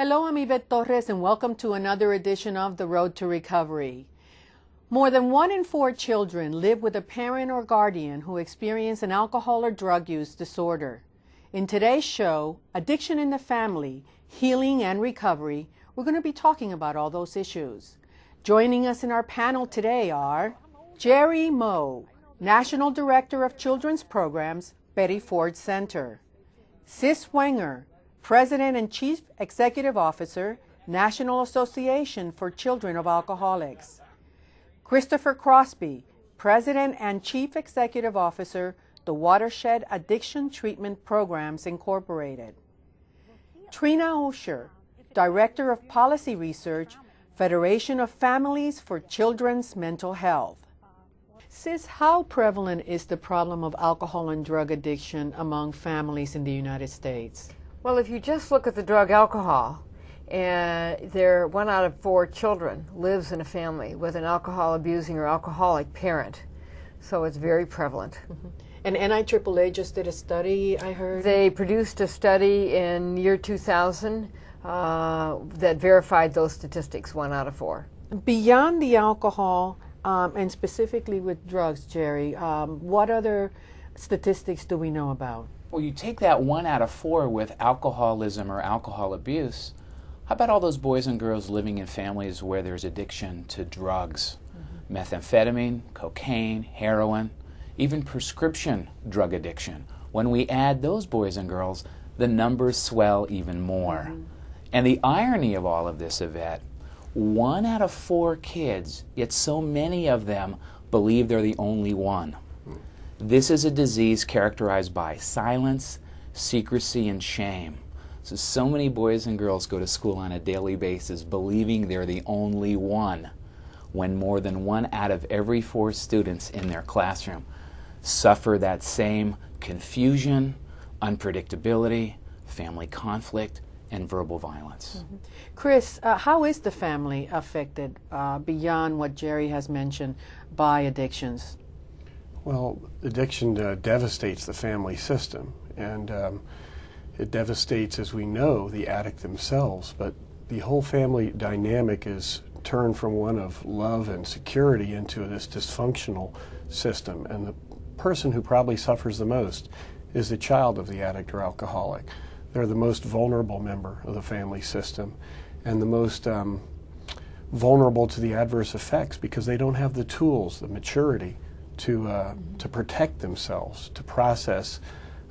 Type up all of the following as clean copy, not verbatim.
Hello, I'm Yvette Torres, and welcome to another edition of The Road to Recovery. More than 1 in 4 children live with a parent or guardian who experience an alcohol or drug use disorder. In today's show, Addiction in the Family, Healing and Recovery, we're going to be talking about all those issues. Joining us in our panel today are Jerry Moe, National Director of Children's Programs, Betty Ford Center; Sis Wenger, President and Chief Executive Officer, National Association for Children of Alcoholics; Christopher Crosby, President and Chief Executive Officer, the Watershed Addiction Treatment Programs Incorporated; Trina Osher, Director of Policy Research, Federation of Families for Children's Mental Health. Sis, how prevalent is the problem of alcohol and drug addiction among families in the United States? Well, if you just look at the drug alcohol, and 1 out of 4 children lives in a family with an alcohol abusing or alcoholic parent, so it's very prevalent. Mm-hmm. And NIAAA just did a study, I heard? They produced a study in year 2000 that verified those statistics, 1 out of 4. Beyond the alcohol, and specifically with drugs, Jerry, what other statistics do we know about? Well, you take that 1 out of 4 with alcoholism or alcohol abuse. How about all those boys and girls living in families where there's addiction to drugs? Mm-hmm. Methamphetamine, cocaine, heroin, even prescription drug addiction. When we add those boys and girls, the numbers swell even more. Mm-hmm. And the irony of all of this, Yvette, 1 out of 4 kids, yet so many of them believe they're the only one. This is a disease characterized by silence, secrecy, and shame. So many boys and girls go to school on a daily basis believing they're the only one, when more than 1 out of every 4 students in their classroom suffer that same confusion, unpredictability, family conflict, and verbal violence. Mm-hmm. Chris, how is the family affected beyond what Jerry has mentioned by addictions? Well, addiction devastates the family system, and it devastates, as we know, the addict themselves, but the whole family dynamic is turned from one of love and security into this dysfunctional system, and the person who probably suffers the most is the child of the addict or alcoholic. They're the most vulnerable member of the family system and the most vulnerable to the adverse effects because they don't have the tools, the maturity to protect themselves, to process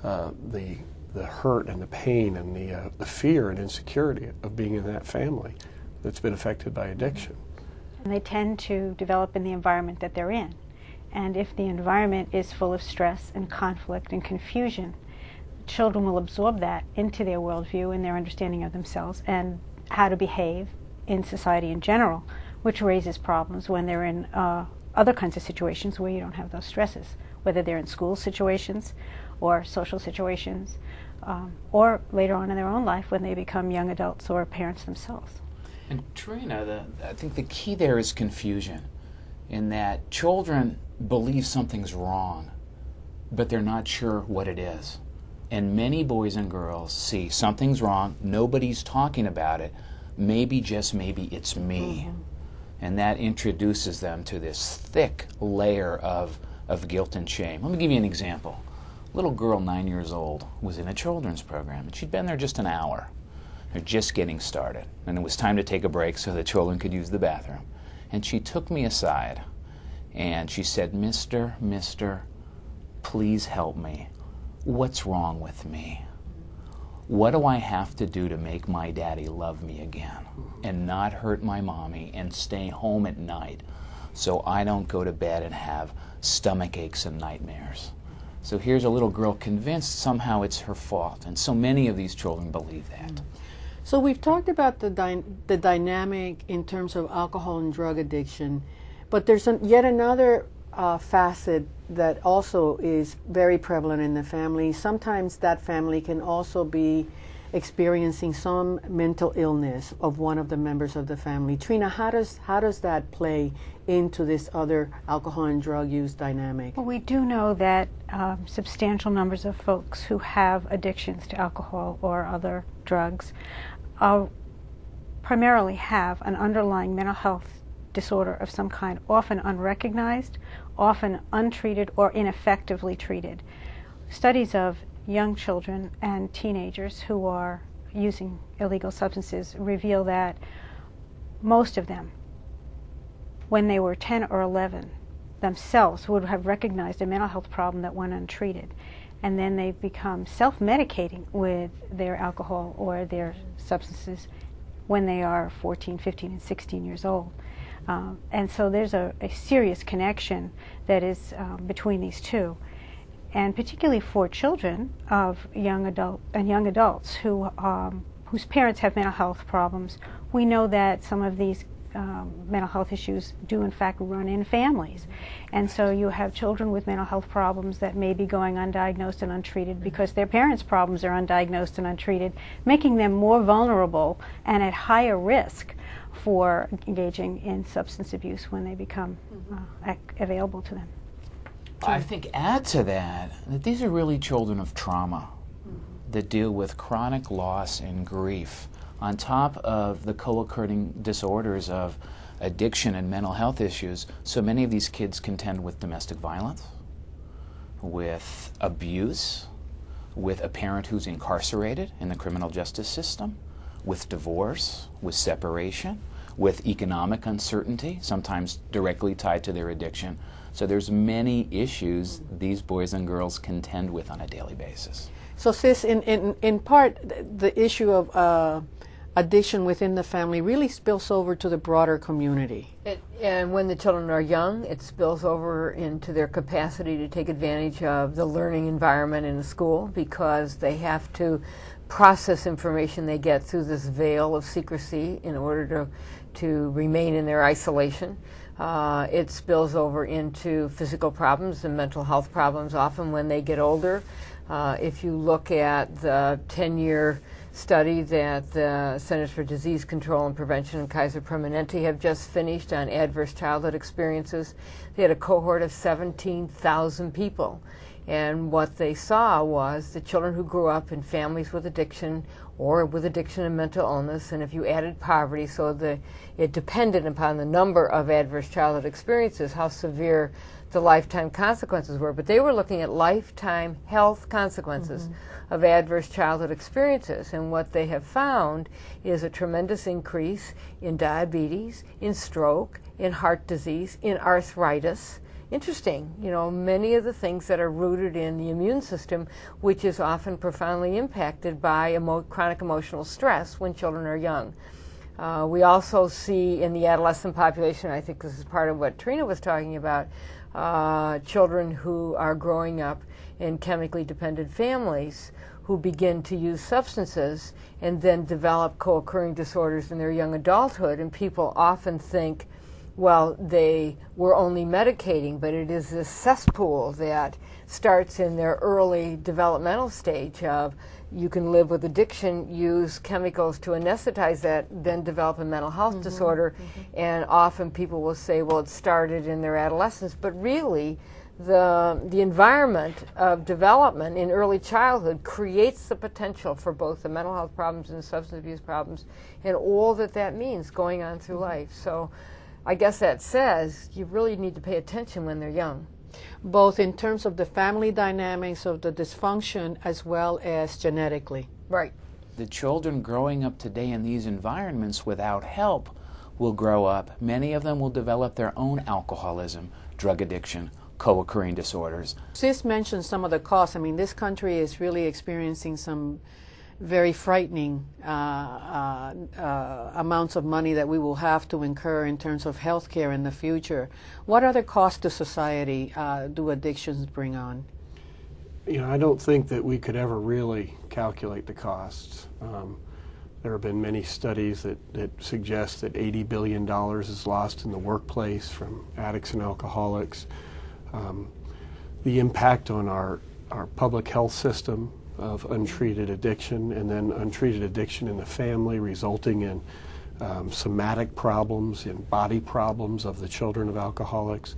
the hurt and the pain and the fear and insecurity of being in that family that's been affected by addiction. And they tend to develop in the environment that they're in. And if the environment is full of stress and conflict and confusion, children will absorb that into their worldview and their understanding of themselves and how to behave in society in general, which raises problems when they're in other kinds of situations where you don't have those stresses, whether they're in school situations or social situations, or later on in their own life when they become young adults or parents themselves. And Trina, I think the key there is confusion, in that children believe something's wrong, but they're not sure what it is. And many boys and girls see something's wrong, nobody's talking about it, maybe, just maybe, it's me. Mm-hmm. And that introduces them to this thick layer of guilt and shame. Let me give you an example. A little girl, 9 years old, was in a children's program, and she'd been there just an hour. They're just getting started, and it was time to take a break so the children could use the bathroom. And she took me aside, and she said, Mister, please help me. What's wrong with me? What do I have to do to make my daddy love me again and not hurt my mommy and stay home at night so I don't go to bed and have stomach aches and nightmares? So here's a little girl convinced somehow it's her fault, and so many of these children believe that. So we've talked about the dynamic in terms of alcohol and drug addiction, but there's yet another facet that also is very prevalent in the family. Sometimes that family can also be experiencing some mental illness of one of the members of the family. Trina, how does that play into this other alcohol and drug use dynamic? Well, we do know that substantial numbers of folks who have addictions to alcohol or other drugs primarily have an underlying mental health disorder of some kind, often unrecognized, often untreated or ineffectively treated. Studies of young children and teenagers who are using illegal substances reveal that most of them, when they were 10 or 11, themselves would have recognized a mental health problem that went untreated. And then they become self-medicating with their alcohol or their substances when they are 14, 15, and 16 years old. And so there's a serious connection that is between these two. And particularly for children of young adults who, whose parents have mental health problems, we know that some of these mental health issues do in fact run in families. And so you have children with mental health problems that may be going undiagnosed and untreated because their parents' problems are undiagnosed and untreated, making them more vulnerable and at higher risk for engaging in substance abuse when they become available to them. I think add to that these are really children of trauma that deal with chronic loss and grief on top of the co-occurring disorders of addiction and mental health issues. So many of these kids contend with domestic violence, with abuse, with a parent who's incarcerated in the criminal justice system, with divorce, with separation, with economic uncertainty, sometimes directly tied to their addiction. So there's many issues these boys and girls contend with on a daily basis. So sis, in part, the issue of addiction within the family really spills over to the broader community. And when the children are young, it spills over into their capacity to take advantage of the learning environment in the school, because they have to process information they get through this veil of secrecy in order to remain in their isolation. It spills over into physical problems and mental health problems often when they get older. If you look at the 10-year study that the Centers for Disease Control and Prevention and Kaiser Permanente have just finished on adverse childhood experiences, they had a cohort of 17,000 people. And what they saw was the children who grew up in families with addiction or with addiction and mental illness, and if you added poverty, so it depended upon the number of adverse childhood experiences, how severe the lifetime consequences were. But they were looking at lifetime health consequences of adverse childhood experiences. And what they have found is a tremendous increase in diabetes, in stroke, in heart disease, in arthritis. Interesting, you know, many of the things that are rooted in the immune system, which is often profoundly impacted by chronic emotional stress when children are young. We also see in the adolescent population, I think this is part of what Trina was talking about, children who are growing up in chemically dependent families who begin to use substances and then develop co-occurring disorders in their young adulthood. And people often think, well, they were only medicating, but it is this cesspool that starts in their early developmental stage of you can live with addiction, use chemicals to anesthetize that, then develop a mental health disorder. And often people will say, well, it started in their adolescence, but really the environment of development in early childhood creates the potential for both the mental health problems and substance abuse problems and all that means going on through life. So I guess that says you really need to pay attention when they're young. Both in terms of the family dynamics of the dysfunction as well as genetically. Right. The children growing up today in these environments without help will grow up. Many of them will develop their own alcoholism, drug addiction, co-occurring disorders. Sis mentioned some of the costs. I mean, this country is really experiencing some very frightening amounts of money that we will have to incur in terms of health care in the future. What other costs to society do addictions bring on? You know, I don't think that we could ever really calculate the costs. There have been many studies that suggest that $80 billion is lost in the workplace from addicts and alcoholics. The impact on our public health system of untreated addiction, and then untreated addiction in the family resulting in somatic problems and body problems of the children of alcoholics,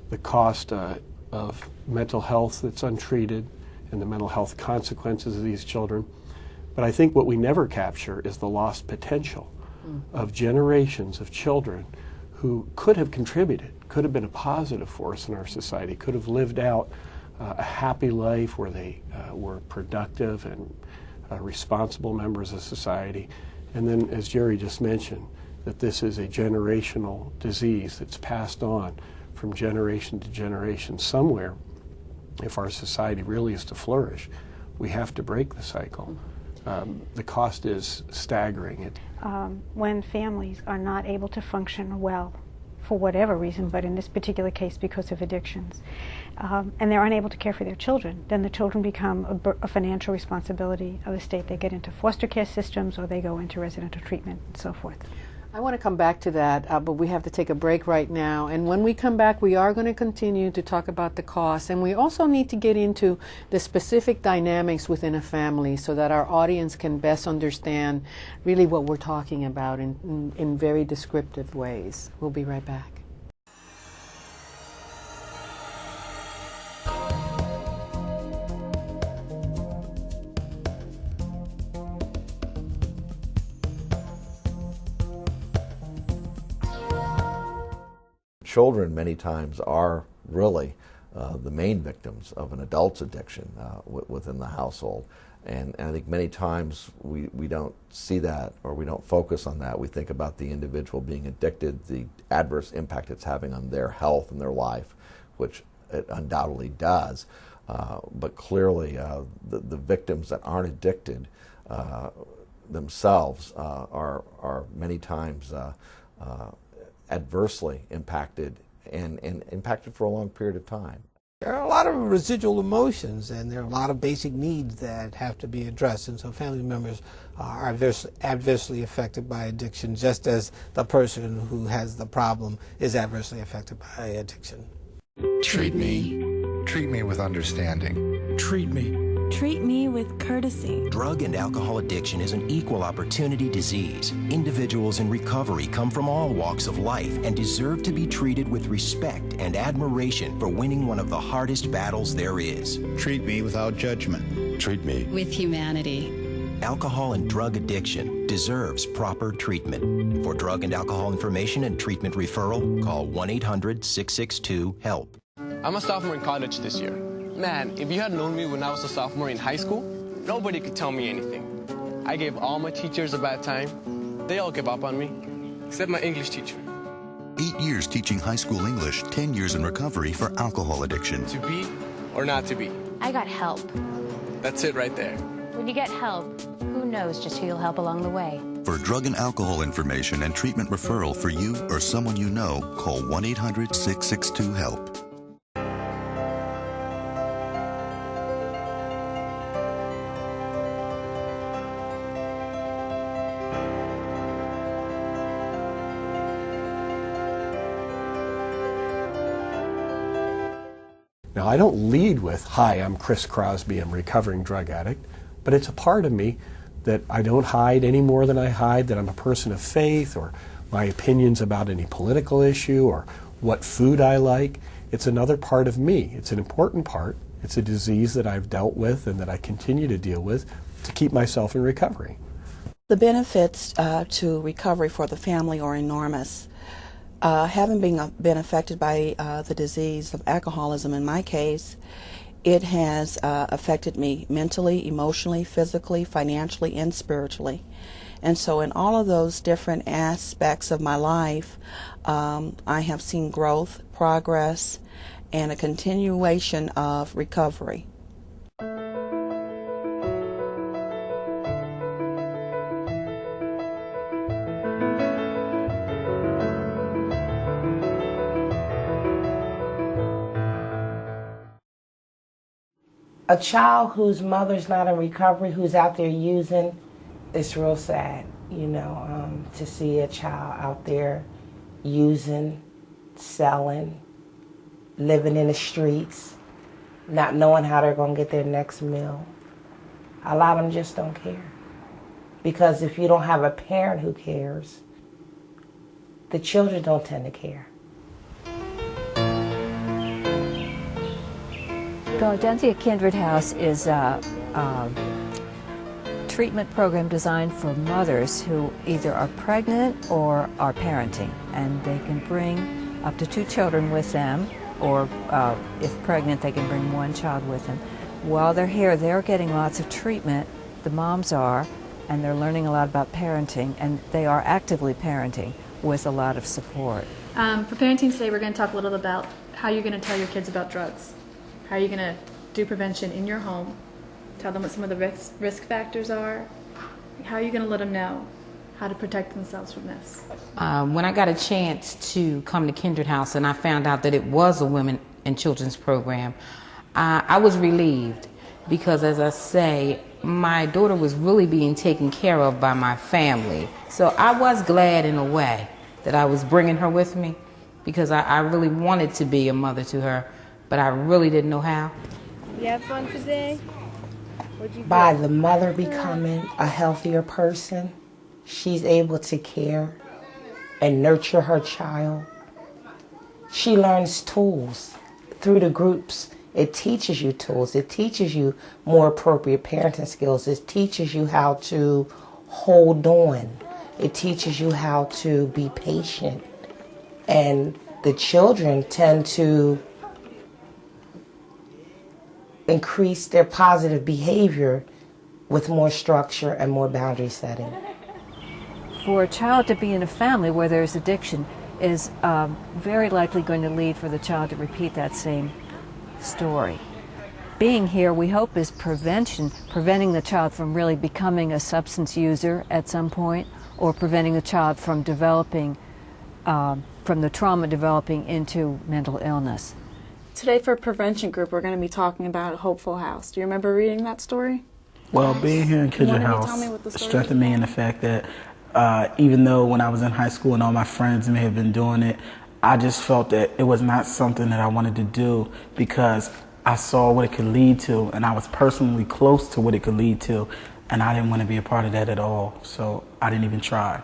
the cost of mental health that's untreated and the mental health consequences of these children. But I think what we never capture is the lost potential of generations of children who could have contributed, could have been a positive force in our society, could have lived out a happy life where they were productive and responsible members of society. And then, as Jerry just mentioned, that this is a generational disease that's passed on from generation to generation. Somewhere, if our society really is to flourish, we have to break the cycle. The cost is staggering. When families are not able to function well, for whatever reason, but in this particular case because of addictions, and they're unable to care for their children, then the children become a financial responsibility of the state. They get into foster care systems or they go into residential treatment and so forth. I want to come back to that, but we have to take a break right now. And when we come back, we are going to continue to talk about the costs. And we also need to get into the specific dynamics within a family so that our audience can best understand really what we're talking about in very descriptive ways. We'll be right back. Children many times are really the main victims of an adult's addiction within the household. And I think many times we don't see that, or we don't focus on that. We think about the individual being addicted, the adverse impact it's having on their health and their life, which it undoubtedly does. But clearly the victims that aren't addicted themselves are many times adversely impacted and impacted for a long period of time. There are a lot of residual emotions, and there are a lot of basic needs that have to be addressed, and so family members are adversely affected by addiction, just as the person who has the problem is adversely affected by addiction. Treat me. Treat me with understanding. Treat me. Treat me with courtesy. Drug and alcohol addiction is an equal opportunity disease. Individuals in recovery come from all walks of life and deserve to be treated with respect and admiration for winning one of the hardest battles there is. Treat me without judgment. Treat me with humanity. Alcohol and drug addiction deserves proper treatment. For drug and alcohol information and treatment referral, call 1-800-662-HELP. I'm a sophomore in college this year. Man, if you had known me when I was a sophomore in high school, nobody could tell me anything. I gave all my teachers a bad time. They all gave up on me, except my English teacher. 8 years teaching high school English, 10 years in recovery for alcohol addiction. To be or not to be? I got help. That's it right there. When you get help, who knows just who you'll help along the way. For drug and alcohol information and treatment referral for you or someone you know, call 1-800-662-HELP. Now, I don't lead with, "Hi, I'm Chris Crosby, I'm a recovering drug addict," but it's a part of me that I don't hide any more than I hide that I'm a person of faith, or my opinions about any political issue, or what food I like. It's another part of me. It's an important part. It's a disease that I've dealt with and that I continue to deal with to keep myself in recovery. The benefits to recovery for the family are enormous. Having been affected by the disease of alcoholism, in my case, it has affected me mentally, emotionally, physically, financially, and spiritually. And so in all of those different aspects of my life, I have seen growth, progress, and a continuation of recovery. A child whose mother's not in recovery, who's out there using, it's real sad, you know, to see a child out there using, selling, living in the streets, not knowing how they're going to get their next meal. A lot of them just don't care. Because if you don't have a parent who cares, the children don't tend to care. Philadelphia Kindred House is a treatment program designed for mothers who either are pregnant or are parenting, and they can bring up to 2 children with them, or if pregnant, they can bring 1 child with them. While they're here, they're getting lots of treatment, the moms are, and they're learning a lot about parenting, and they are actively parenting with a lot of support. For parenting today, we're going to talk a little bit about how you're going to tell your kids about drugs. How are you going to do prevention in your home? Tell them what some of the risk factors are. How are you going to let them know how to protect themselves from this? When I got a chance to come to Kindred House and I found out that it was a women and children's program, I was relieved because, as I say, my daughter was really being taken care of by my family. So I was glad in a way that I was bringing her with me, because I really wanted to be a mother to her, but I really didn't know how. You have fun today? By the mother becoming a healthier person, she's able to care and nurture her child. She learns tools through the groups. It teaches you tools. It teaches you more appropriate parenting skills. It teaches you how to hold on. It teaches you how to be patient. And the children tend to increase their positive behavior with more structure and more boundary setting. For a child to be in a family where there's addiction is very likely going to lead for the child to repeat that same story. Being here, we hope, is preventing the child from really becoming a substance user at some point, or preventing the child from developing, from the trauma developing into mental illness. Today for Prevention Group, we're going to be talking about Hopeful House. Do you remember reading that story? Well, being here in Kindred House strengthened me in the fact that even though when I was in high school and all my friends may have been doing it, I just felt that it was not something that I wanted to do, because I saw what it could lead to, and I was personally close to what it could lead to, and I didn't want to be a part of that at all, so I didn't even try.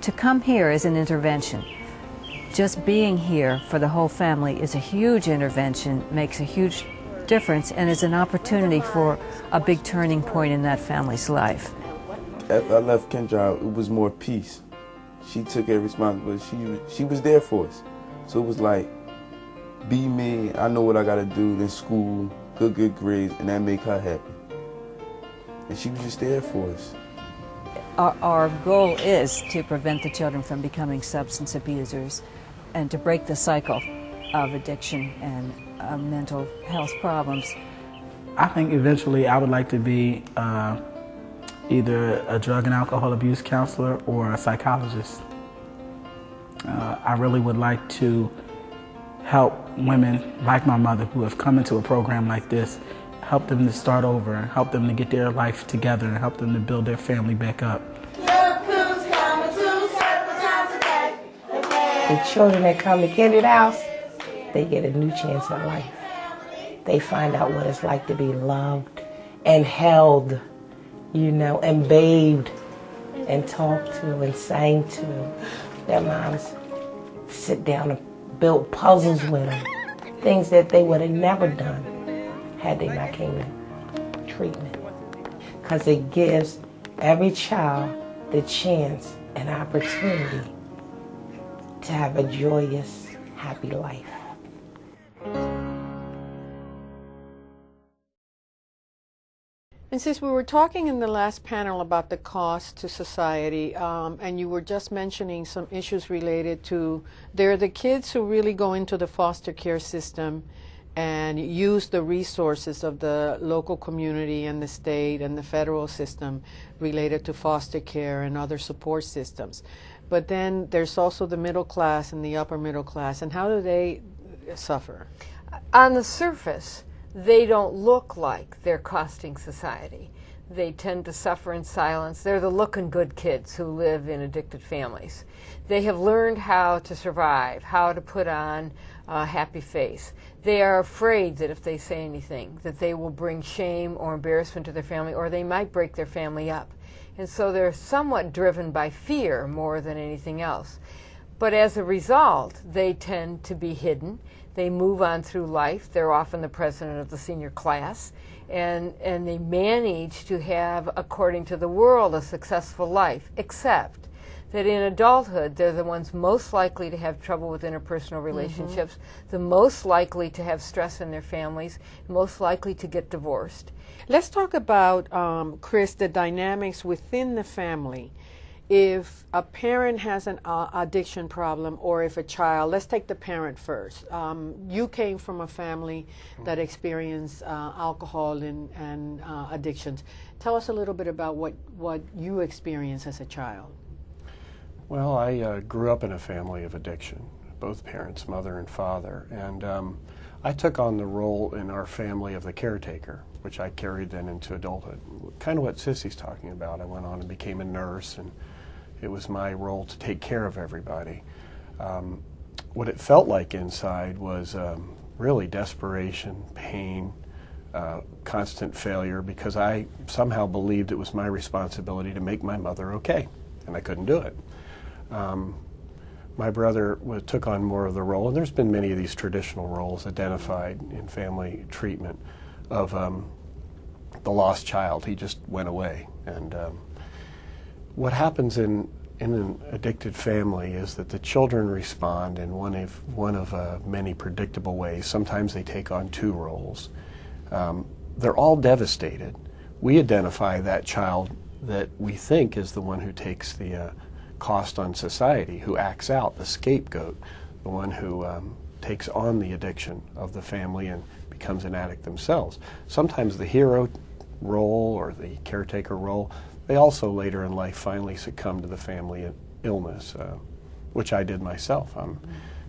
To come here is an intervention. Just being here for the whole family is a huge intervention, makes a huge difference, and is an opportunity for a big turning point in that family's life. After I left Kindred, it was more peace. She took every responsibility. She was there for us. So it was like, be me, I know what I gotta do in school, good grades, and that make her happy. And she was just there for us. Our goal is to prevent the children from becoming substance abusers and to break the cycle of addiction and mental health problems. I think eventually I would like to be either a drug and alcohol abuse counselor or a psychologist. I really would like to help women like my mother who have come into a program like this, help them to start over, help them to get their life together, and help them to build their family back up. The children that come to Kindred House, they get a new chance in life. They find out what it's like to be loved and held, you know, and bathed and talked to and sang to. Their moms sit down and build puzzles with them, things that they would have never done had they not came to treatment. Because it gives every child the chance and opportunity to have a joyous, happy life. And since we were talking in the last panel about the cost to society, and you were just mentioning some issues related to, there are the kids who really go into the foster care system and use the resources of the local community and the state and the federal system related to foster care and other support systems. But then there's also the middle class and the upper middle class, and how do they suffer? On the surface, they don't look like they're costing society. They tend to suffer in silence. They're the looking good kids who live in addicted families. They have learned how to survive, how to put on a happy face. They are afraid that if they say anything, that they will bring shame or embarrassment to their family, or they might break their family up. And so they're somewhat driven by fear more than anything else. But as a result, they tend to be hidden. They move on through life. They're often the president of the senior class. and they manage to have, according to the world, a successful life, except that in adulthood, they're the ones most likely to have trouble with interpersonal relationships, the most likely to have stress in their families, most likely to get divorced. Let's talk about, Chris, the dynamics within the family. If a parent has an addiction problem, or if a child, let's take the parent first. You came from a family that experienced alcohol and addictions. Tell us a little bit about what you experienced as a child. Well, I grew up in a family of addiction, both parents, mother and father, and I took on the role in our family of the caretaker, which I carried then into adulthood. Kind of what Sissy's talking about. I went on and became a nurse, and it was my role to take care of everybody. What it felt like inside was really desperation, pain, constant failure, because I somehow believed it was my responsibility to make my mother okay, and I couldn't do it. My brother took on more of the role, and there's been many of these traditional roles identified in family treatment of the lost child. He just went away. And what happens in an addicted family is that the children respond in one of many predictable ways. Sometimes they take on two roles. They're all devastated. We identify that child that we think is the one who takes the cost on society, who acts out, the scapegoat, the one who takes on the addiction of the family and becomes an addict themselves. Sometimes the hero role or the caretaker role, they also later in life finally succumb to the family illness, which I did myself. I'm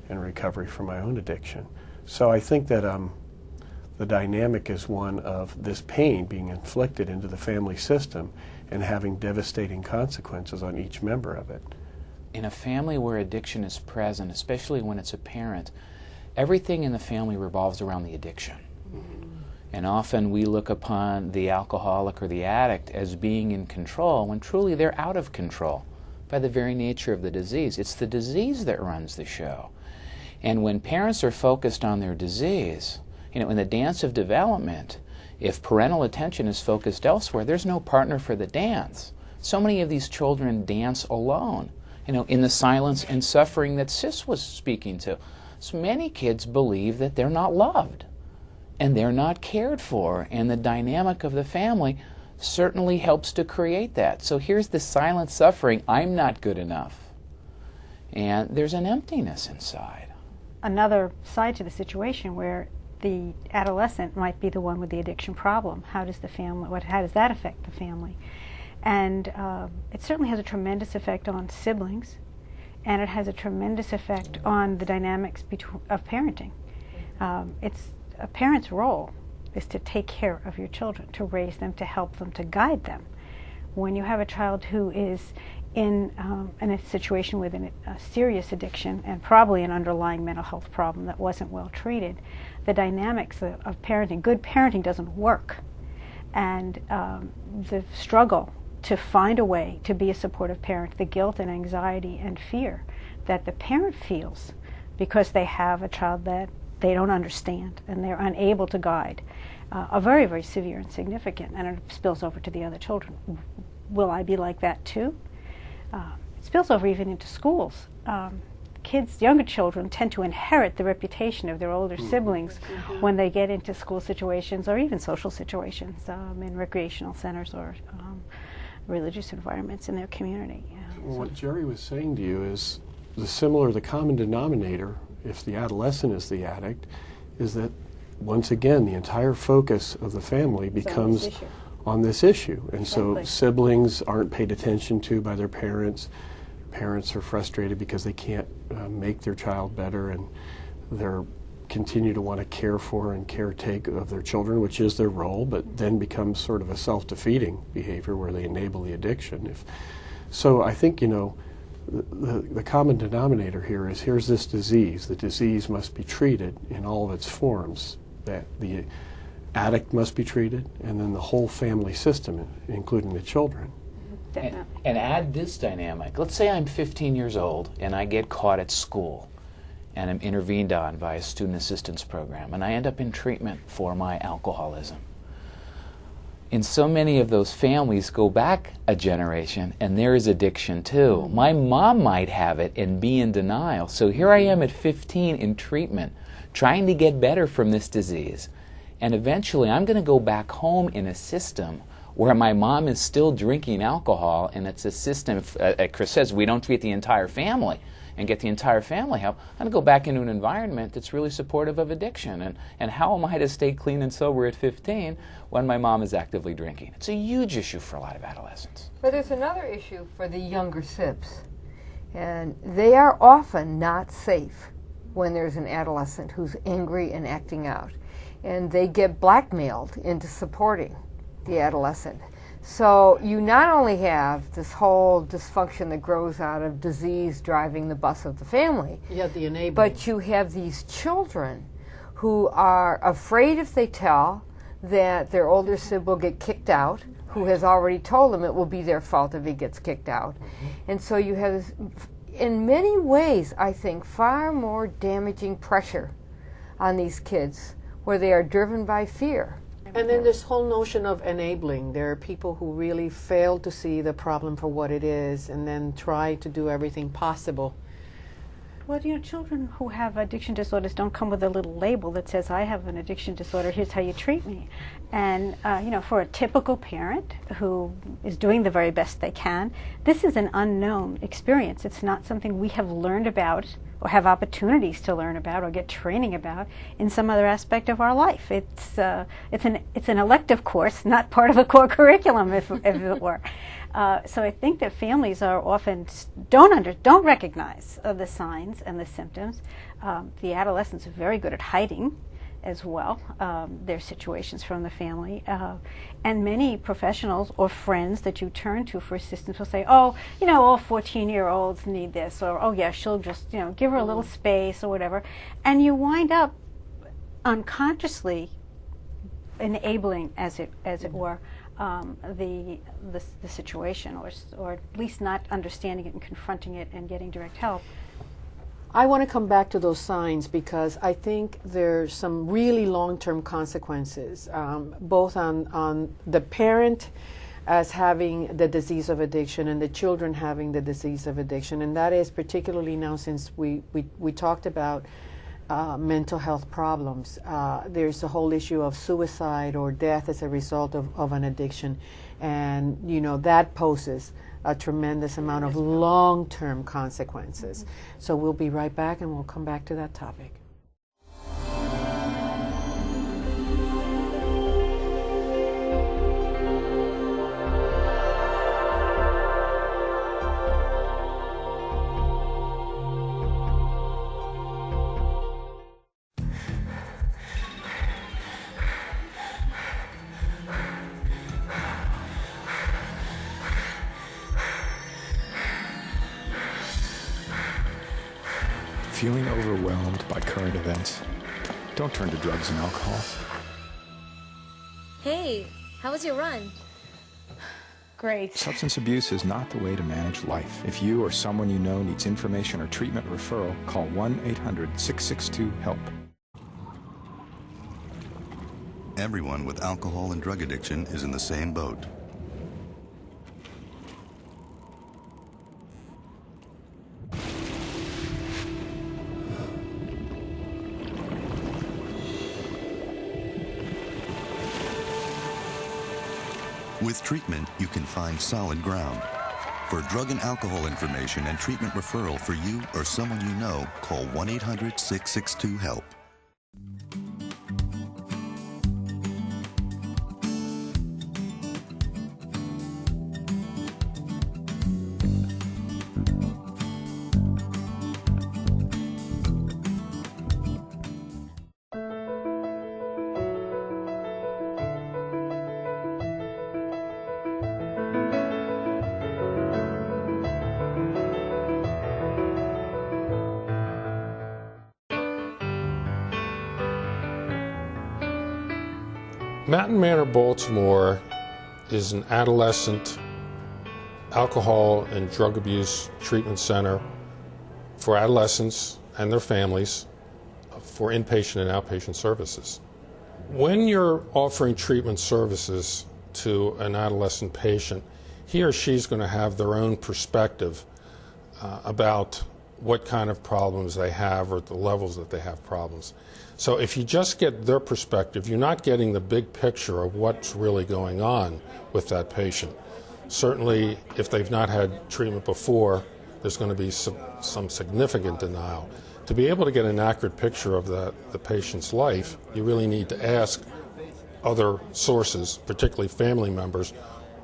in recovery from my own addiction. So I think that the dynamic is one of this pain being inflicted into the family system and having devastating consequences on each member of it. In a family where addiction is present, especially when it's a parent, everything in the family revolves around the addiction. And often we look upon the alcoholic or the addict as being in control when truly they're out of control by the very nature of the disease. It's the disease that runs the show. And when parents are focused on their disease, in the dance of development, if parental attention is focused elsewhere, there's no partner for the dance. So many of these children dance alone, in the silence and suffering that Sis was speaking to. So many kids believe that they're not loved and they're not cared for, and the dynamic of the family certainly helps to create that. So here's the silent suffering, I'm not good enough. And there's an emptiness inside. Another side to the situation where the adolescent might be the one with the addiction problem. How does that affect the family? And it certainly has a tremendous effect on siblings, and it has a tremendous effect on the dynamics of parenting. It's a parent's role is to take care of your children, to raise them, to help them, to guide them. When you have a child who is in a situation with a serious addiction and probably an underlying mental health problem that wasn't well treated, the dynamics of parenting, good parenting doesn't work. And the struggle to find a way to be a supportive parent, the guilt and anxiety and fear that the parent feels because they have a child that they don't understand and they're unable to guide, are very, very severe and significant, and it spills over to the other children. Will I be like that too? It spills over even into schools. Kids, younger children, tend to inherit the reputation of their older siblings when they get into school situations or even social situations in recreational centers or religious environments in their community. Well, what Jerry was saying to you is the common denominator, if the adolescent is the addict, is that once again the entire focus of the family becomes on this issue. And so siblings aren't paid attention to by their parents. Parents are frustrated because they can't make their child better, and they're continue to want to care for and caretake of their children, which is their role, but then becomes sort of a self-defeating behavior where they enable the addiction. So I think, the common denominator here is here's this disease. The disease must be treated in all of its forms. That the addict must be treated, and then the whole family system, including the children. And add this dynamic. Let's say I'm 15 years old and I get caught at school and I'm intervened on by a student assistance program and I end up in treatment for my alcoholism. in so many of those families go back a generation and there is addiction too. My mom might have it and be in denial. So here I am at 15 in treatment, trying to get better from this disease. And eventually I'm going to go back home in a system where my mom is still drinking alcohol, and it's a system, Chris says, we don't treat the entire family and get the entire family help. I'm going to go back into an environment that's really supportive of addiction. And how am I to stay clean and sober at 15 when my mom is actively drinking? It's a huge issue for a lot of adolescents. But there's another issue for the younger SIPs, and they are often not safe when there's an adolescent who's angry and acting out. And they get blackmailed into supporting the adolescent. So you not only have this whole dysfunction that grows out of disease driving the bus of the family, the enabling, but you have these children who are afraid if they tell that their older sibling will get kicked out, who has already told them it will be their fault if he gets kicked out. And so you have this, in many ways, I think, far more damaging pressure on these kids where they are driven by fear. And then this whole notion of enabling. There are people who really fail to see the problem for what it is and then try to do everything possible. Well, you know, children who have addiction disorders don't come with a little label that says, I have an addiction disorder, here's how you treat me. And, you know, for a typical parent who is doing the very best they can, this is an unknown experience. It's not something we have learned about or have opportunities to learn about or get training about in some other aspect of our life. It's an elective course, not part of a core curriculum, if it were. So I think that families are often don't recognize the signs and the symptoms. The adolescents are very good at hiding as well their situations from the family. And many professionals or friends that you turn to for assistance will say, oh, you know, all 14-year-olds need this, or oh yeah, she'll just, you know, give her a little space or whatever. And you wind up unconsciously enabling, as it were, the situation, or at least not understanding it and confronting it and getting direct help. I want to come back to those signs because I think there's some really long-term consequences, both on the parent as having the disease of addiction and the children having the disease of addiction. And that is particularly now since we talked about mental health problems. There's the whole issue of suicide or death as a result of an addiction. And, you know, that poses a tremendous amount of long-term consequences. So we'll be right back and we'll come back to that topic. Feeling overwhelmed by current events? Don't turn to drugs and alcohol. Hey, how was your run? Great. Substance abuse is not the way to manage life. If you or someone you know needs information or treatment referral, call 1-800-662-HELP. Everyone with alcohol and drug addiction is in the same boat. With treatment, you can find solid ground. For drug and alcohol information and treatment referral for you or someone you know, call 1-800-662-HELP. Mountain Manor, Baltimore is an adolescent alcohol and drug abuse treatment center for adolescents and their families for inpatient and outpatient services. When you're offering treatment services to an adolescent patient, he or she's going to have their own perspective about what kind of problems they have or at the levels that they have problems. So if you just get their perspective, you're not getting the big picture of what's really going on with that patient. Certainly, if they've not had treatment before, there's going to be some significant denial. To be able to get an accurate picture of the patient's life, you really need to ask other sources, particularly family members,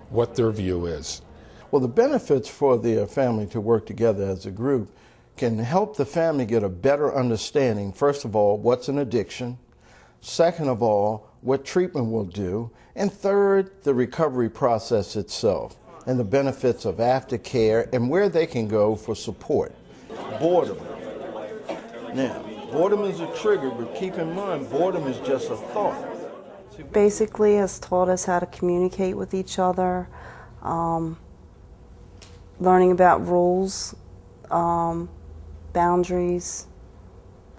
what their view is. Well, the benefits for the family to work together as a group can help the family get a better understanding, first of all, what's an addiction, second of all, what treatment will do, and third, the recovery process itself and the benefits of aftercare and where they can go for support. Boredom. Now, boredom is a trigger, but keep in mind, boredom is just a thought. Basically has taught us how to communicate with each other, learning about rules, boundaries,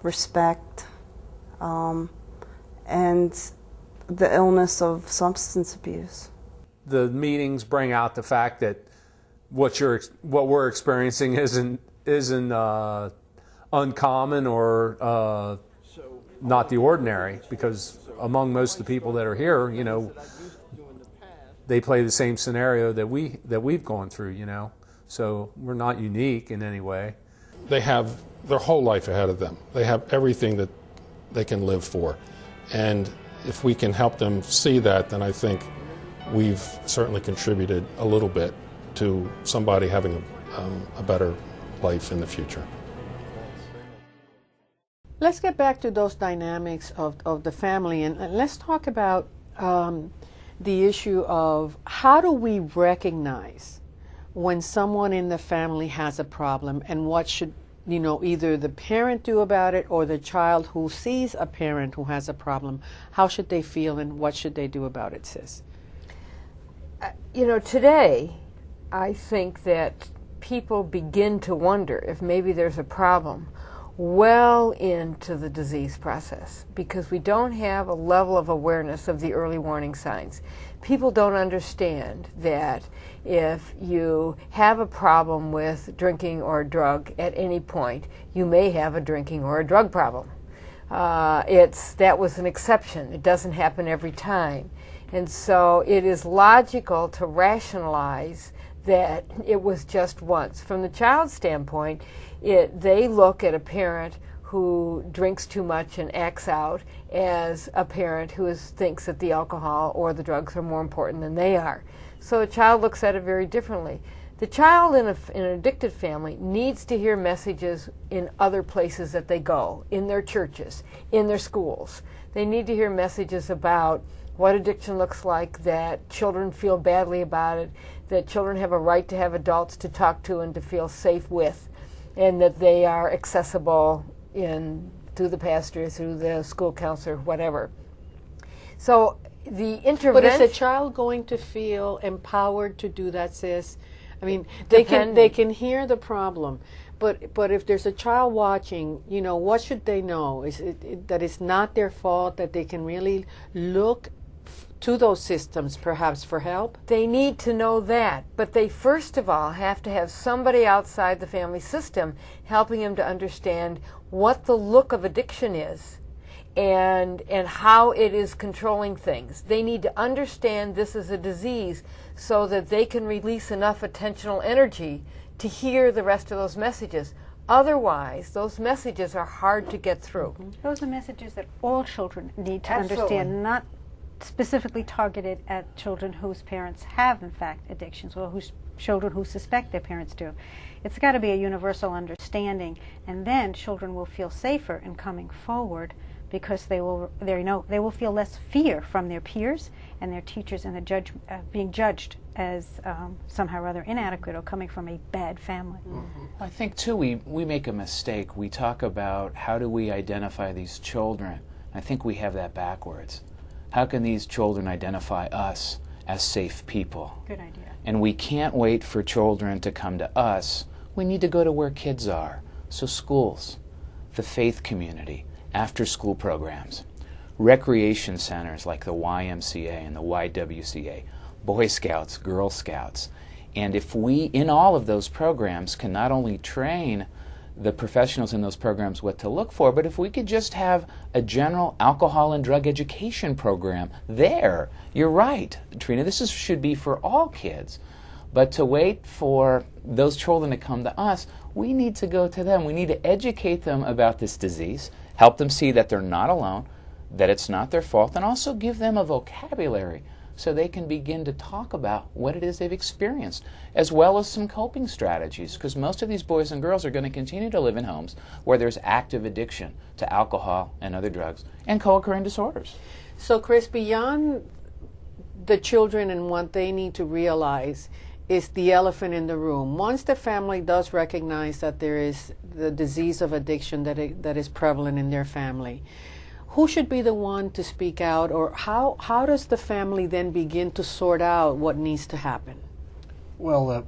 respect, and the illness of substance abuse. The meetings bring out the fact that what we're experiencing isn't uncommon or not the ordinary, because among most of the people that are here, you know, they play the same scenario that we've gone through, you know. So we're not unique in any way. They have their whole life ahead of them. They have everything that they can live for. And if we can help them see that, then I think we've certainly contributed a little bit to somebody having a better life in the future. Let's get back to those dynamics of the family, and let's talk about the issue of how do we recognize when someone in the family has a problem, and what should, you know, either the parent do about it or the child who sees a parent who has a problem. How should they feel and what should they do about it, Sis? You know, today I think that people begin to wonder if maybe there's a problem well into the disease process, because we don't have a level of awareness of the early warning signs. People don't understand that if you have a problem with drinking or a drug at any point, you may have a drinking or a drug problem. That was an exception. It doesn't happen every time. And so it is logical to rationalize that it was just once. From the child's standpoint, they look at a parent who drinks too much and acts out as a parent who thinks that the alcohol or the drugs are more important than they are. So a child looks at it very differently. The child in an addicted family needs to hear messages in other places that they go, in their churches, in their schools. They need to hear messages about what addiction looks like, that children feel badly about it, that children have a right to have adults to talk to and to feel safe with, and that they are accessible through the pastor, through the school counselor, whatever. So the intervention... But is the child going to feel empowered to do that, Sis? I mean, they can hear the problem, but if there's a child watching, you know, what should they know? Is it that it's not their fault, that they can really look to those systems perhaps for help? They need to know that, but they first of all have to have somebody outside the family system helping them to understand what the look of addiction is and how it is controlling things. They need to understand this is a disease so that they can release enough attentional energy to hear the rest of those messages. Otherwise, those messages are hard to get through. Those are messages that all children need to understand, not specifically targeted at children whose parents have, in fact, addictions, or whose children who suspect their parents do. It's got to be a universal understanding, and then children will feel safer in coming forward because they will feel less fear from their peers and their teachers and being judged as somehow rather inadequate or coming from a bad family. I think, too, we make a mistake. We talk about how do we identify these children. I think we have that backwards. How can these children identify us as safe people? Good idea. And we can't wait for children to come to us. We need to go to where kids are. So schools, the faith community, after-school programs, recreation centers like the YMCA and the YWCA. Boy Scouts, Girl Scouts. And if we, in all of those programs, can not only train the professionals in those programs what to look for, but if we could just have a general alcohol and drug education program there, you're right, Trina, this should be for all kids. But to wait for those children to come to us, we need to go to them. We need to educate them about this disease, help them see that they're not alone, that it's not their fault, and also give them a vocabulary so they can begin to talk about what it is they've experienced, as well as some coping strategies, because most of these boys and girls are going to continue to live in homes where there's active addiction to alcohol and other drugs and co-occurring disorders. So, Chris, beyond the children and what they need to realize is the elephant in the room. Once the family does recognize that there is the disease of addiction that is prevalent in their family, who should be the one to speak out, or how does the family then begin to sort out what needs to happen? Well,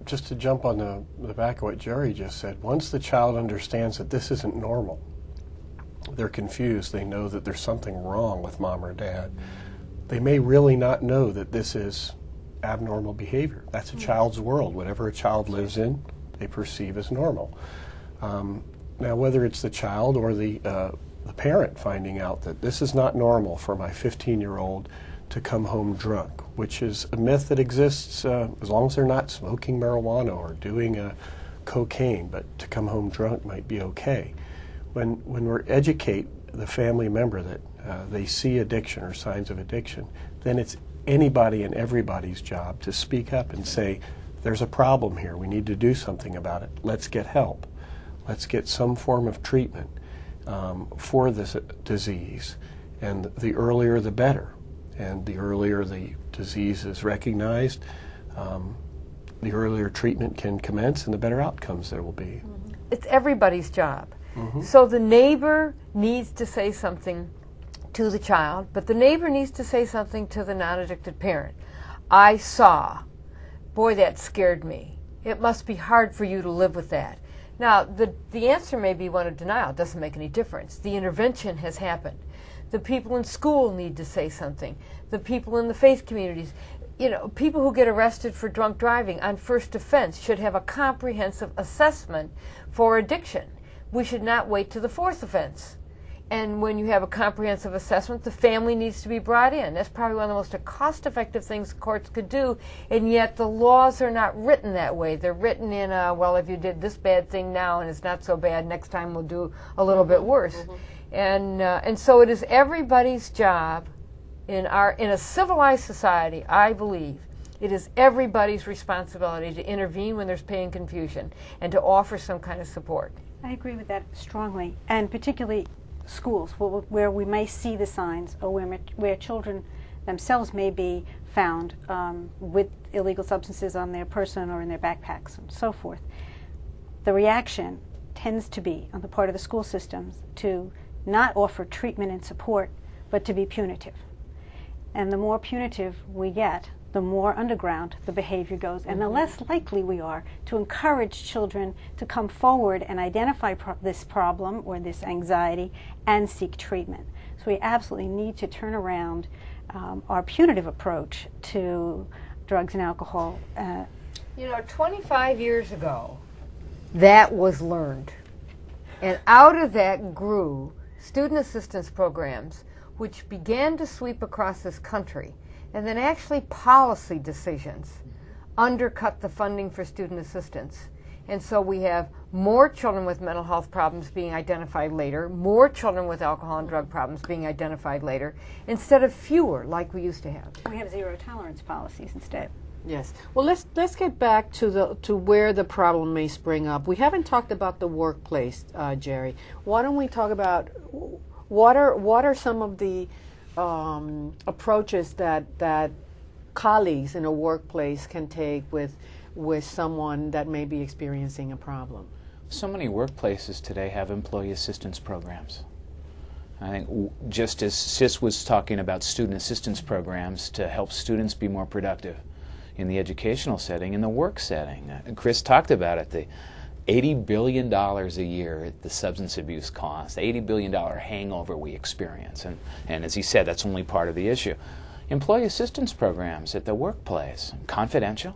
just to jump on the back of what Jerry just said, once the child understands that this isn't normal, they're confused, they know that there's something wrong with mom or dad. They may really not know that this is abnormal behavior. That's a child's world. Whatever a child lives in, they perceive as normal. Now, whether it's the child or the parent finding out that this is not normal for my 15-year-old to come home drunk, which is a myth that exists as long as they're not smoking marijuana or doing cocaine, but to come home drunk might be okay. When we educate the family member that they see addiction or signs of addiction, then it's anybody and everybody's job to speak up and say, there's a problem here, we need to do something about it, let's get help, let's get some form of treatment for this disease, and the earlier the better. And the earlier the disease is recognized, the earlier treatment can commence and the better outcomes there will be. It's everybody's job. So the neighbor needs to say something to the child, but the neighbor needs to say something to the non-addicted parent. I saw, boy, that scared me. It must be hard for you to live with that. Now, the answer may be one of denial. It doesn't make any difference. The intervention has happened. The people in school need to say something. The people in the faith communities, you know, people who get arrested for drunk driving on first offense should have a comprehensive assessment for addiction. We should not wait to the fourth offense. And when you have a comprehensive assessment, the family needs to be brought in. That's probably one of the most cost-effective things courts could do, and yet the laws are not written that way. They're written in, well, if you did this bad thing now and it's not so bad, next time we'll do a little bit worse. And so it is everybody's job in a civilized society, I believe, it is everybody's responsibility to intervene when there's pain and confusion and to offer some kind of support. I agree with that strongly, and particularly schools where we may see the signs, or where children themselves may be found with illegal substances on their person or in their backpacks and so forth. The reaction tends to be on the part of the school systems to not offer treatment and support, but to be punitive. And the more punitive we get, the more underground the behavior goes, and the less likely we are to encourage children to come forward and identify this problem or this anxiety and seek treatment. So we absolutely need to turn around our punitive approach to drugs and alcohol. You know, 25 years ago, that was learned. And out of that grew student assistance programs, which began to sweep across this country. And then actually policy decisions undercut the funding for student assistance. And so we have more children with mental health problems being identified later, more children with alcohol and drug problems being identified later, instead of fewer like we used to have. We have zero tolerance policies instead. Yes. Well, let's get back to where the problem may spring up. We haven't talked about the workplace, Jerry. Why don't we talk about what are some of the approaches that colleagues in a workplace can take with someone that may be experiencing a problem? So many workplaces today have employee assistance programs. I think just as Sis was talking about student assistance programs to help students be more productive in the educational setting, in the work setting. Chris talked about it, the $80 billion a year the substance abuse costs, $80 billion hangover we experience. And as he said, that's only part of the issue. employee assistance programs at the workplace, confidential.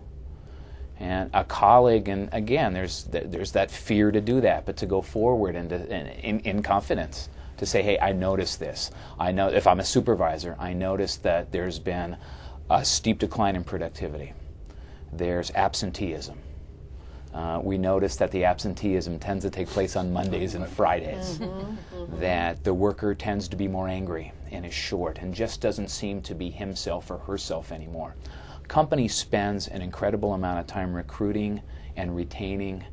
And a colleague, and again, there's that fear to do that, but to go forward and in confidence to say, hey, I noticed this. I know if I'm a supervisor, I noticed that there's been a steep decline in productivity. There's absenteeism. We notice that the absenteeism tends to take place on Mondays and Fridays. That the worker tends to be more angry and is short and just doesn't seem to be himself or herself anymore. Company spends an incredible amount of time recruiting and retaining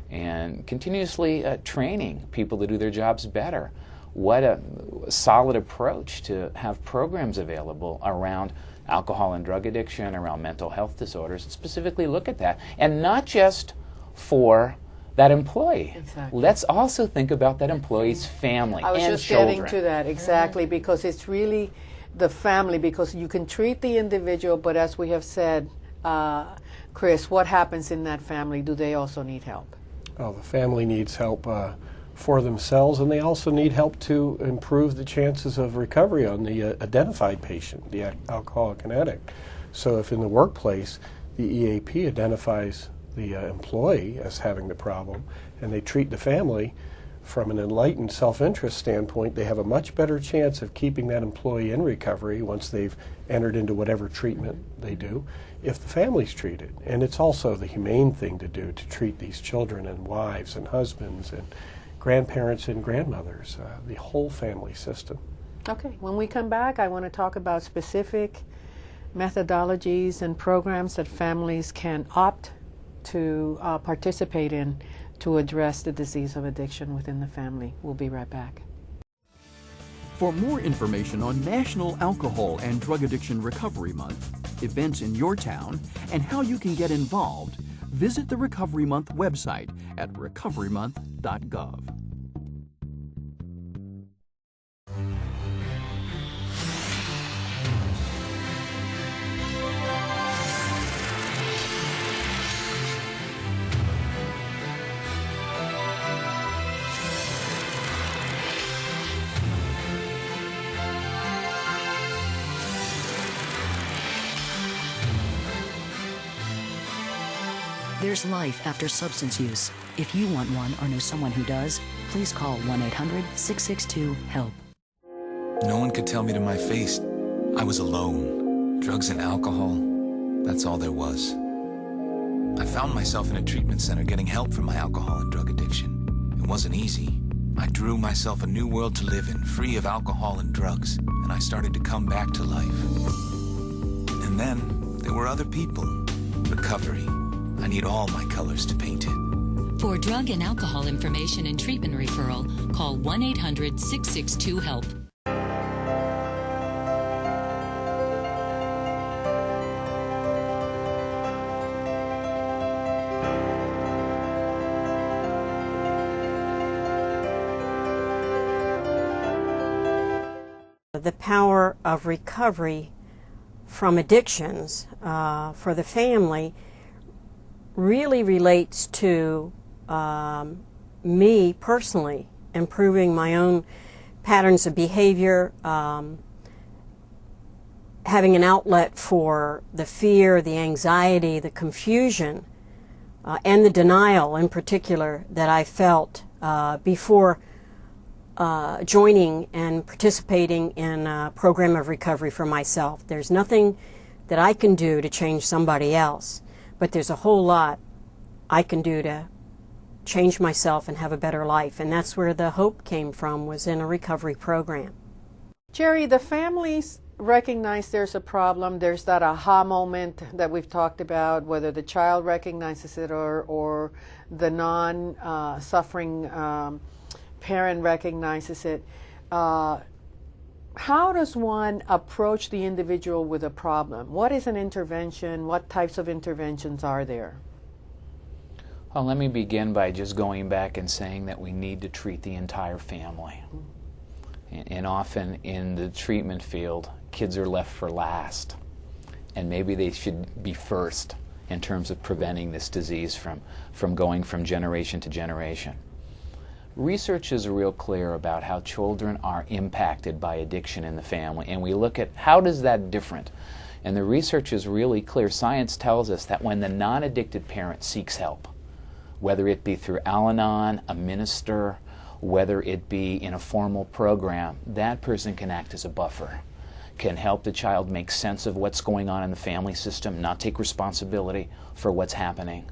and continuously training people to do their jobs better. What a solid approach to have programs available around alcohol and drug addiction, around mental health disorders, and specifically look at that. And not just for that employee. Exactly. Let's also think about that employee's family and children. I was just getting to that, exactly, because it's really the family, because you can treat the individual, but as we have said, Chris, what happens in that family? Do they also need help? Oh, the family needs help for themselves, and they also need help to improve the chances of recovery on the identified patient, the alcoholic and addict. So if in the workplace the EAP identifies the employee as having the problem, and they treat the family from an enlightened self-interest standpoint, they have a much better chance of keeping that employee in recovery once they've entered into whatever treatment they do, if the family's treated. And it's also the humane thing to do, to treat these children and wives and husbands and grandparents and grandmothers, the whole family system. Okay, when we come back, I want to talk about specific methodologies and programs that families can opt to participate in to address the disease of addiction within the family. We'll be right back. For more information on National Alcohol and Drug Addiction Recovery Month, events in your town, and how you can get involved, visit the Recovery Month website at recoverymonth.gov. There's life after substance use. If you want one or know someone who does, please call 1-800-662-HELP. No one could tell me to my face I was alone. Drugs and alcohol, that's all there was. I found myself in a treatment center getting help for my alcohol and drug addiction. It wasn't easy. I drew myself a new world to live in, free of alcohol and drugs, and I started to come back to life. And then there were other people. Recovery. I need all my colors to paint it. For drug and alcohol information and treatment referral, call 1-800-662-HELP. The power of recovery from addictions for the family really relates to me personally improving my own patterns of behavior, having an outlet for the fear, the anxiety, the confusion, and the denial in particular that I felt before joining and participating in a program of recovery for myself. There's nothing that I can do to change somebody else, but there's a whole lot I can do to change myself and have a better life. And that's where the hope came from, was in a recovery program. Jerry, the families recognize there's a problem. There's that aha moment that we've talked about, whether the child recognizes it or the non-suffering parent recognizes it. How does one approach the individual with a problem? What is an intervention? What types of interventions are there? Well, let me begin by just going back and saying that we need to treat the entire family. And often in the treatment field, kids are left for last. And maybe they should be first in terms of preventing this disease from going from generation to generation. Research is real clear about how children are impacted by addiction in the family, and we look at how does that different. And the research is really clear. Science tells us that when the non-addicted parent seeks help, whether it be through Al-Anon, a minister, whether it be in a formal program, that person can act as a buffer, can help the child make sense of what's going on in the family system, not take responsibility for what's happening,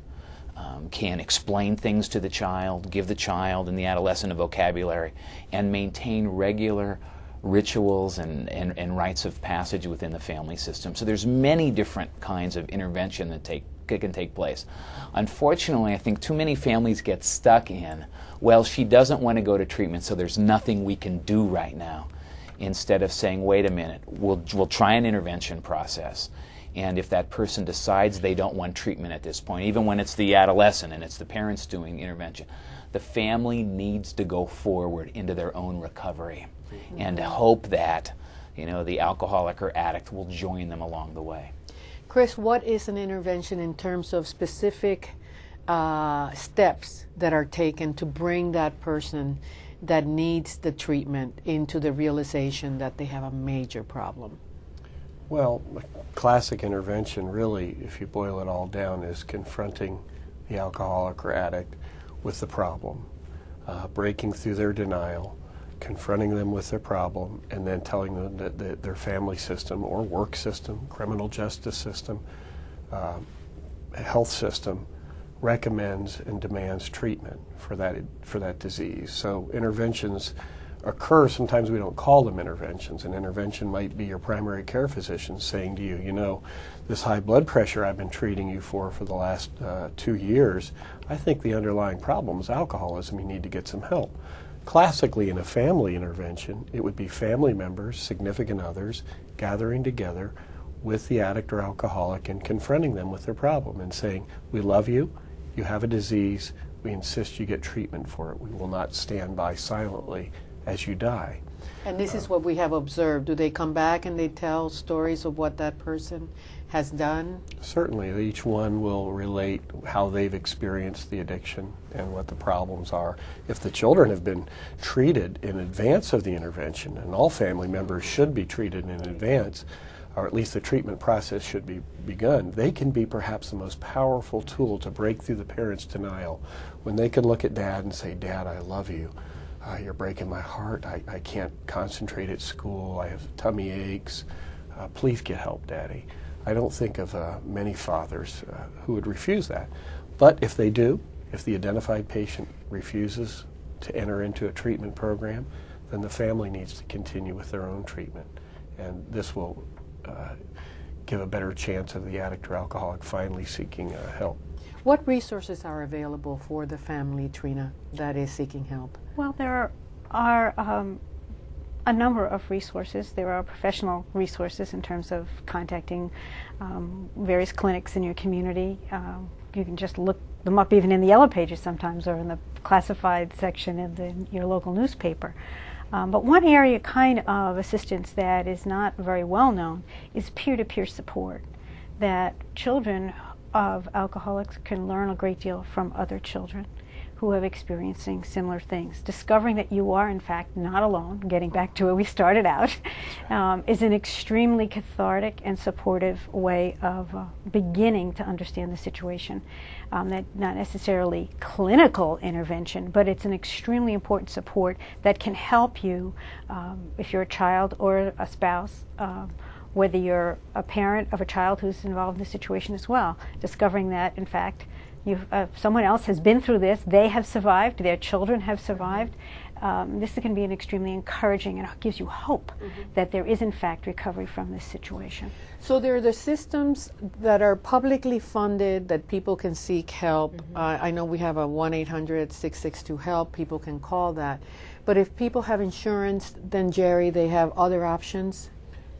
can explain things to the child, give the child and the adolescent a vocabulary, and maintain regular rituals and rites of passage within the family system. So there's many different kinds of intervention that can take place. Unfortunately, I think too many families get stuck in, well, she doesn't want to go to treatment, so there's nothing we can do right now, instead of saying, wait a minute, we'll try an intervention process. And if that person decides they don't want treatment at this point, even when it's the adolescent and it's the parents doing intervention, the family needs to go forward into their own recovery and hope that, the alcoholic or addict will join them along the way. Chris, what is an intervention in terms of specific steps that are taken to bring that person that needs the treatment into the realization that they have a major problem? Well, classic intervention really, if you boil it all down, is confronting the alcoholic or addict with the problem, breaking through their denial, confronting them with their problem, and then telling them that their family system or work system, criminal justice system, health system recommends and demands treatment for that disease. So interventions occur. Sometimes we don't call them interventions. An intervention might be your primary care physician saying to you, this high blood pressure I've been treating you for the last 2 years, I think the underlying problem is alcoholism. You need to get some help. Classically, in a family intervention, it would be family members, significant others, gathering together with the addict or alcoholic and confronting them with their problem and saying, we love you, you have a disease, we insist you get treatment for it. We will not stand by silently as you die. And this is what we have observed. Do they come back and they tell stories of what that person has done? Certainly. Each one will relate how they've experienced the addiction and what the problems are. If the children have been treated in advance of the intervention, and all family members should be treated in advance, or at least the treatment process should be begun, they can be perhaps the most powerful tool to break through the parents' denial. When they can look at Dad and say, Dad, I love you. You're breaking my heart. I can't concentrate at school. I have tummy aches. Please get help, Daddy. I don't think of many fathers who would refuse that. But if they do, if the identified patient refuses to enter into a treatment program, then the family needs to continue with their own treatment. And this will give a better chance of the addict or alcoholic finally seeking help. What resources are available for the family, Trina, that is seeking help? Well, there are a number of resources. There are professional resources in terms of contacting various clinics in your community. You can just look them up even in the Yellow Pages sometimes, or in the classified section in your local newspaper. But one area kind of assistance that is not very well known is peer-to-peer support, that children of alcoholics can learn a great deal from other children who have experiencing similar things. Discovering that you are in fact not alone, getting back to where we started out, is an extremely cathartic and supportive way of beginning to understand the situation. That not necessarily clinical intervention, but it's an extremely important support that can help you if you're a child or a spouse, whether you're a parent of a child who's involved in the situation as well, discovering that, in fact, someone else has been through this, they have survived, their children have survived. This can be an extremely encouraging, and it gives you hope that there is, in fact, recovery from this situation. So there are the systems that are publicly funded that people can seek help. I know we have a 1-800-662-HELP. People can call that. But if people have insurance, then, Jerry, they have other options?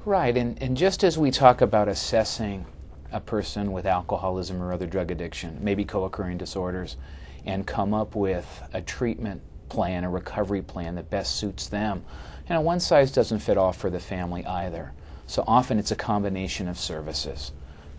Right, and just as we talk about assessing a person with alcoholism or other drug addiction, maybe co-occurring disorders, and come up with a treatment plan, a recovery plan that best suits them. One size doesn't fit all for the family either. So often it's a combination of services,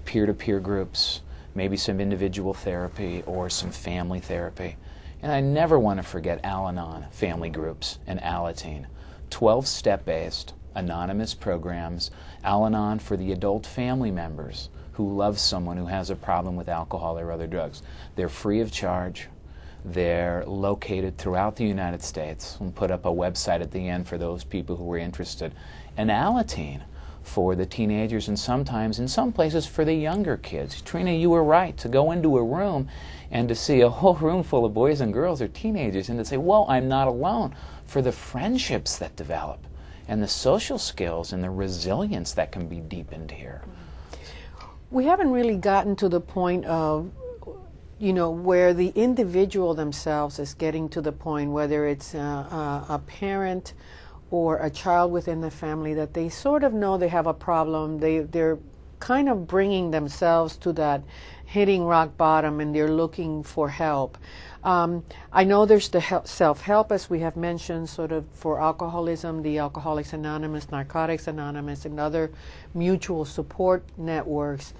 peer-to-peer groups, maybe some individual therapy or some family therapy. And I never want to forget Al-Anon family groups and Alateen, 12 step-based, anonymous programs, Al-Anon for the adult family members who love someone who has a problem with alcohol or other drugs. They're free of charge. They're located throughout the United States. We'll put up a website at the end for those people who are interested. And Alateen for the teenagers, and sometimes in some places for the younger kids. Trina, you were right, to go into a room and to see a whole room full of boys and girls or teenagers and to say, whoa, I'm not alone, for the friendships that develop and the social skills and the resilience that can be deepened here. We haven't really gotten to the point of, you know, where the individual themselves is getting to the point, whether it's a parent or a child within the family, that they sort of know they have a problem. They're kind of bringing themselves to that hitting rock bottom, and they're looking for help. I know there's the self-help, as we have mentioned, sort of for alcoholism, the Alcoholics Anonymous, Narcotics Anonymous, and other mutual support networks.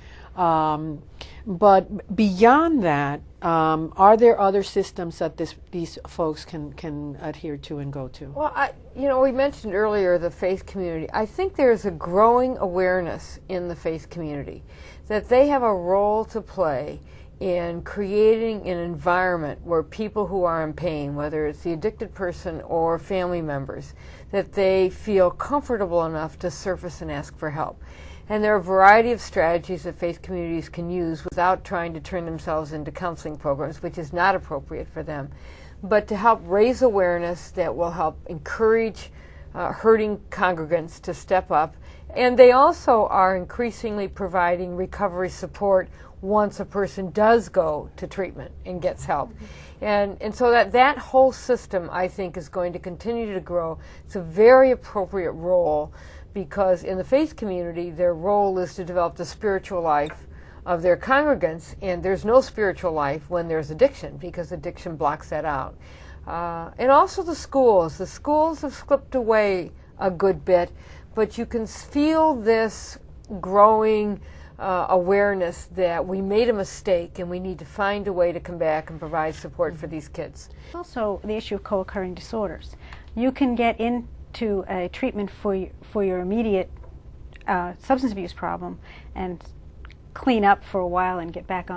But beyond that, are there other systems that these folks can adhere to and go to? Well, you know, we mentioned earlier the faith community. I think there's a growing awareness in the faith community that they have a role to play in creating an environment where people who are in pain, whether it's the addicted person or family members, that they feel comfortable enough to surface and ask for help. And there are a variety of strategies that faith communities can use without trying to turn themselves into counseling programs, which is not appropriate for them, but to help raise awareness that will help encourage hurting congregants to step up. And they also are increasingly providing recovery support once a person does go to treatment and gets help. And so that whole system, I think, is going to continue to grow. It's a very appropriate role, because in the faith community, their role is to develop the spiritual life of their congregants, and there's no spiritual life when there's addiction, because addiction blocks that out. And also the schools. The schools have slipped away a good bit, but you can feel this growing awareness that we made a mistake and we need to find a way to come back and provide support for these kids. Also, the issue of co-occurring disorders. You can get into a treatment for your immediate substance abuse problem and clean up for a while and get back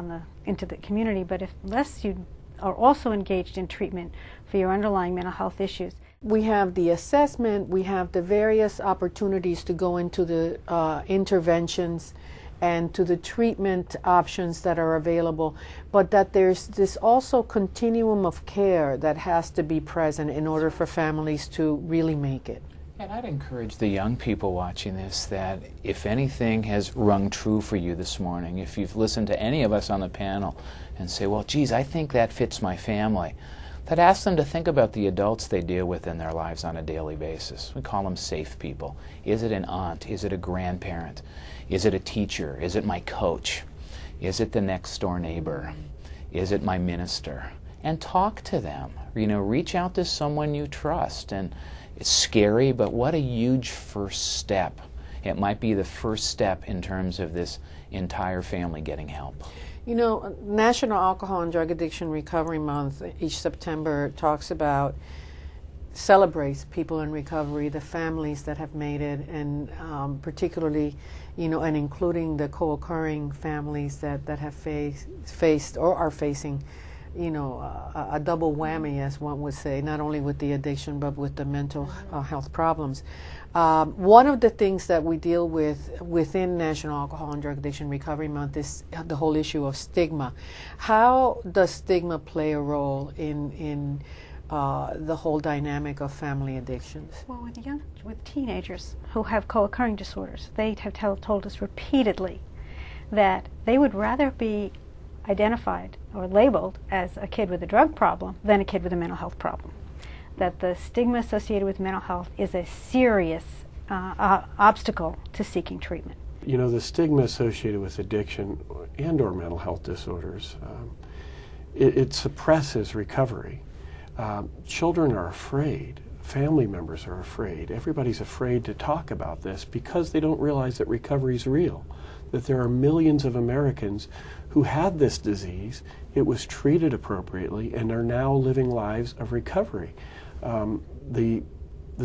into the community, but unless you are also engaged in treatment for your underlying mental health issues. We have the assessment, we have the various opportunities to go into the interventions and to the treatment options that are available, but that there's this also continuum of care that has to be present in order for families to really make it. And I'd encourage the young people watching this that if anything has rung true for you this morning, if you've listened to any of us on the panel and say, well, geez, I think that fits my family, that ask them to think about the adults they deal with in their lives on a daily basis. We call them safe people. Is it an aunt? Is it a grandparent? Is it a teacher? Is it my coach? Is it the next door neighbor? Is it my minister? And talk to them. You know, reach out to someone you trust. And it's scary, but what a huge first step. It might be the first step in terms of this entire family getting help. You know, National Alcohol and Drug Addiction Recovery Month each September celebrates people in recovery, the families that have made it, and particularly, you know, and including the co-occurring families that have faced or are facing, you know, a double whammy, as one would say, not only with the addiction but with the mental health problems. One of the things that we deal with within National Alcohol and Drug Addiction Recovery Month is the whole issue of stigma. How does stigma play a role in the whole dynamic of family addictions? Well, with teenagers who have co-occurring disorders, they have told us repeatedly that they would rather be identified or labeled as a kid with a drug problem than a kid with a mental health problem. That the stigma associated with mental health is a serious obstacle to seeking treatment. You know, the stigma associated with addiction and or mental health disorders, it suppresses recovery. Children are afraid. Family members are afraid. Everybody's afraid to talk about this because they don't realize that recovery is real, that there are millions of Americans who had this disease, it was treated appropriately, and are now living lives of recovery. The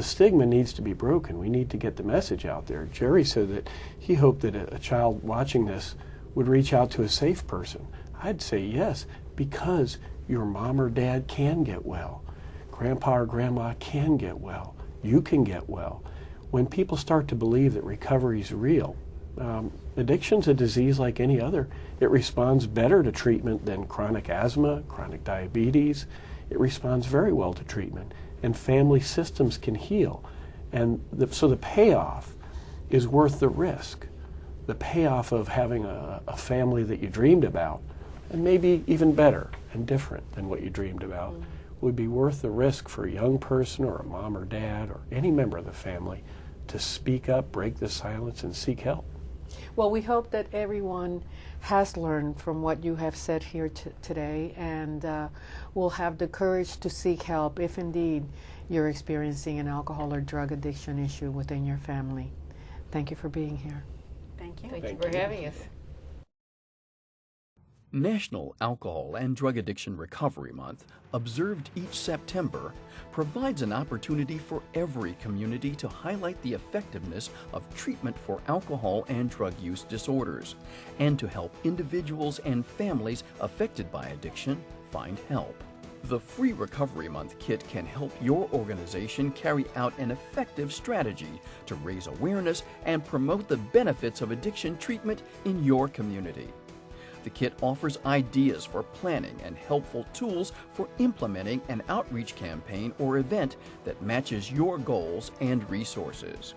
stigma needs to be broken. We need to get the message out there. Jerry said that he hoped that a child watching this would reach out to a safe person. I'd say yes, because your mom or dad can get well. Grandpa or grandma can get well. You can get well. When people start to believe that recovery is real, addiction's a disease like any other. It responds better to treatment than chronic asthma, chronic diabetes. It responds very well to treatment, and family systems can heal. And so the payoff is worth the risk. The payoff of having a family that you dreamed about, and maybe even better and different than what you dreamed about, would be worth the risk for a young person or a mom or dad or any member of the family to speak up, break the silence, and seek help. Well, we hope that everyone has learned from what you have said here today, and will have the courage to seek help if indeed you're experiencing an alcohol or drug addiction issue within your family. Thank you for being here. Thank you. Thank you for having us. National Alcohol and Drug Addiction Recovery Month, observed each September, provides an opportunity for every community to highlight the effectiveness of treatment for alcohol and drug use disorders, and to help individuals and families affected by addiction find help. The free Recovery Month kit can help your organization carry out an effective strategy to raise awareness and promote the benefits of addiction treatment in your community. The kit offers ideas for planning and helpful tools for implementing an outreach campaign or event that matches your goals and resources.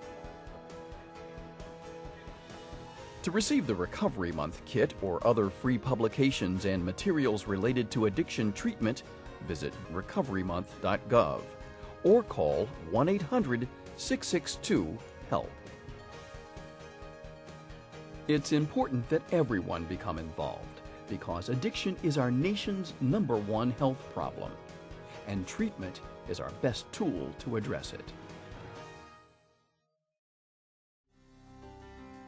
To receive the Recovery Month kit or other free publications and materials related to addiction treatment, visit recoverymonth.gov or call 1-800-662-HELP. It's important that everyone become involved because addiction is our nation's #1 health problem, and treatment is our best tool to address it.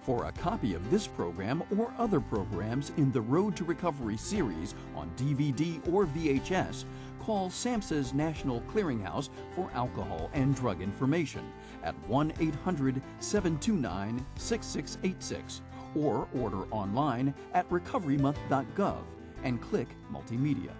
For a copy of this program or other programs in the Road to Recovery series on DVD or VHS, call SAMHSA's National Clearinghouse for Alcohol and Drug Information at 1-800-729-6686 or order online at recoverymonth.gov and click Multimedia.